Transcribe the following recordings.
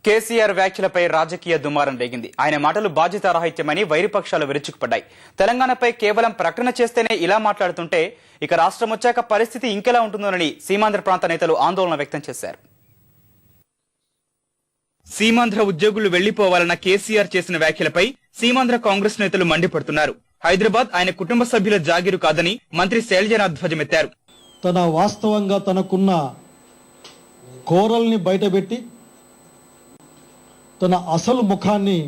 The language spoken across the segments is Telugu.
కేసీఆర్ వ్యాఖ్యలపై రాజకీయ దుమారం రేగింది. ఆయన మాటలు బాధ్యతారాహిత్యమని వైరుపక్షాలు విరుచుకుపడ్డాయి. తెలంగాణపై కేవలం ప్రకటన చేస్తేనే ఇలా మాట్లాడుతుంటే ఇక రాష్ట్రం వచ్చాక పరిస్థితి ఇంకెలా ఉంటుందోనని సీమాంధ్ర ప్రాంత నేతలు ఆందోళన వ్యక్తం చేశారు. సీమాంధ్ర ఉద్యోగులు వెళ్లిపోవాలన్న కేసీఆర్ చేసిన వ్యాఖ్యలపై సీమాంధ్ర కాంగ్రెస్ నేతలు మండిపడుతున్నారు. హైదరాబాద్ ఆయన కుటుంబ సభ్యుల జాగీరు కాదని మంత్రి శైలజనాథ్ ధ్వజమెత్తారు. తన వాస్తవంగా తనకున్న కోరల్ని బయటపెట్టి తన అసలు ముఖాన్ని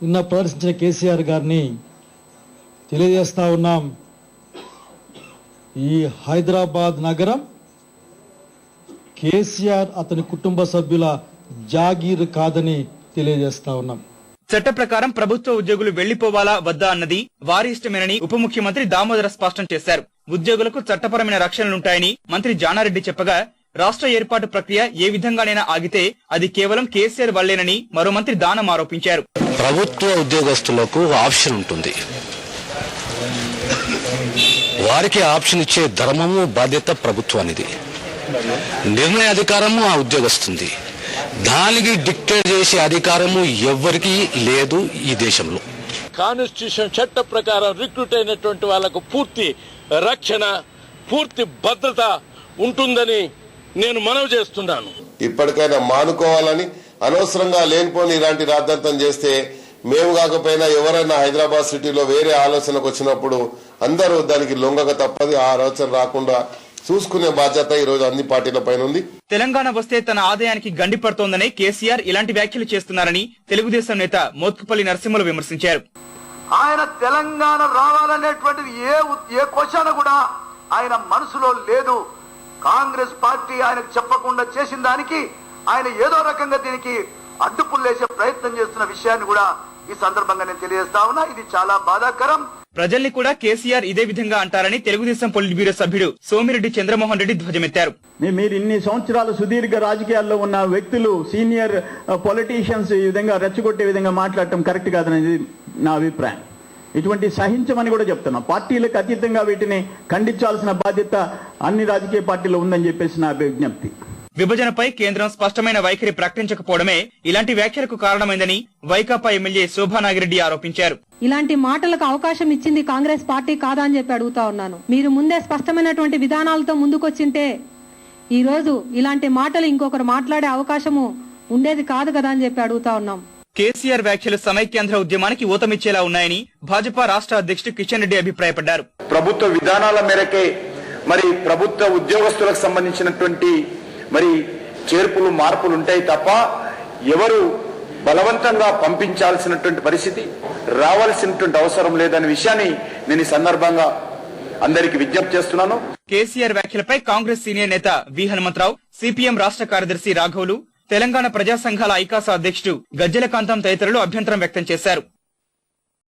నిన్న ప్రదర్శించిన కేసీఆర్ గారిని తెలియజేస్తా ఉన్నాం. ఈ హైదరాబాద్ నగరం కేసీఆర్ అతని కుటుంబ సభ్యుల జాగీర్ కాదని తెలియజేస్తా ఉన్నాం. చట్ట ప్రకారం ప్రభుత్వ ఉద్యోగులు వెళ్లిపోవాలా వద్దా అన్నది వారి ఇష్టమేనని ఉప ముఖ్యమంత్రి దామోదర స్పష్టం చేశారు. ఉద్యోగులకు చట్టపరమైన రక్షణలుంటాయని మంత్రి జానారెడ్డి చెప్పగా రాష్ట్ర ఏర్పాటు ప్రక్రియ ఏ విధంగానైనా ఆగితే అది కేవలం కేసీఆర్ వల్లేనని మరో మంత్రి దానం ఆరోపించారు. ప్రభుత్వ ఉద్యోగస్తులకు ఆప్షన్ ఉంటుంది. వారికి ఆప్షన్ ఇచ్చే ధర్మము బాధ్యత ప్రభుత్వానిది. నిర్ణయ అధికారము ఆ ఉద్యోగస్తుంది. దానికి డిక్టేట్ చేసే అధికారము ఎవ్వరికీ లేదు ఈ దేశంలో. కాన్స్టిట్యూషన్ చట్ట ప్రకారం రిక్రూట్ అయినటువంటి వాళ్లకు పూర్తి రక్షణ, పూర్తి భద్రత ఉంటుందని నేను మనవి చేస్తున్నాను. ఇప్పటికైనా మానుకోవాలని, అనవసరంగా లేనిపోని ఇలాంటి రాద్ధాంతం చేస్తే మేము కాకపోయినా ఎవరైనా హైదరాబాద్ సిటీలో వేరే ఆలోచనకు వచ్చినప్పుడు అందరూ దానికి లొంగక తప్పది. ఆ ఆలోచన రాకుండా చూసుకునే బాధ్యత ఈ రోజు అన్ని పార్టీల పైన ఉంది. తెలంగాణ వస్తే తన ఆదాయానికి గండి పడుతోందని కేసీఆర్ ఇలాంటి వ్యాఖ్యలు చేస్తున్నారని తెలుగుదేశం నేత మోత్కుపల్లి నరసింహులు విమర్శించారు. ఆయన తెలంగాణ రావాలనేటువంటిది ఏ క్వశ్చన్ కూడా ఆయన మనసులో లేదు. కాంగ్రెస్ పార్టీ ఆయనకు చెప్పకుండా చేసిన దానికి ఆయన ఏదో రకంగా దీనికి అడ్డుపుల్లేసే ప్రయత్నం చేస్తున్న విషయాన్ని కూడా ఈ సందర్భంగా నేను తెలియజేస్తా ఉన్నా. ఇది చాలా బాధాకరం. ప్రజల్ని కూడా కేసీఆర్ ఇదే విధంగా అంటారని తెలుగుదేశం పొలిట్ బ్యూరో సభ్యుడు సోమిరెడ్డి చంద్రమోహన్ రెడ్డి ధ్వజమెత్తారు. మీరు ఇన్ని సంవత్సరాలు సుదీర్ఘ రాజకీయాల్లో ఉన్న వ్యక్తులు, సీనియర్ పొలిటీషియన్స్ ఈ విధంగా రెచ్చగొట్టే విధంగా మాట్లాడటం కరెక్ట్ కాదనేది నా అభిప్రాయం. ఇటువంటి సహించమని కూడా చెప్తున్నాం. పార్టీలకు అతీతంగా వీటిని ఖండించాల్సిన బాధ్యత అన్ని రాజకీయ పార్టీలు ఉందని చెప్పేసి నా విజ్ఞప్తి. విభజనపై కేంద్రం స్పష్టమైన వైఖరి ప్రకటించకపోవడమే ఇలాంటి వ్యాఖ్యలకు కారణమైందని వైకాపా ఎమ్మెల్యే శోభానాగిరెడ్డి ఆరోపించారు. ఇలాంటి మాటలకు అవకాశం ఇచ్చింది కాంగ్రెస్ పార్టీ కాదా అని చెప్పి అడుగుతా ఉన్నాను. మీరు ముందే స్పష్టమైనటువంటి విధానాలతో ముందుకొచ్చింటే ఈ రోజు ఇలాంటి మాటలు ఇంకొకరు మాట్లాడే అవకాశము ఉండేది కాదు కదా అని చెప్పి అడుగుతా ఉన్నాం. కేసీఆర్ వ్యాఖ్యలు సమైక్యాంధ్ర ఉద్యమానికి ఊతమిచ్చేలా ఉన్నాయని భాజపా రాష్ట్ర అధ్యక్షుడు కిషన్ రెడ్డి అభిప్రాయపడ్డారు. ప్రభుత్వ విధానాల మేరకే మరి ప్రభుత్వ ఉద్యోగస్తులకు సంబంధించినటువంటి మరి చేర్పులు, మార్పులు ఉంటాయి తప్ప ఎవరు బలవంతంగా పంపించాల్సినటువంటి పరిస్థితి రావాల్సినటువంటి అవసరం లేదనే విషయాన్ని నేను ఈ సందర్భంగా అందరికి విజ్ఞప్తి చేస్తున్నాను. కేసీఆర్ వ్యాఖ్యలపై కాంగ్రెస్ సీనియర్ నేత వి హనుమంతరావు, సిపిఎం రాష్ట్ర కార్యదర్శి రాఘవులు, తెలంగాణ ప్రజా సంఘాల ఐకాస అధ్యక్షుడు గజ్జెల కాంతం తదితరులు అభ్యంతరం వ్యక్తం చేశారు.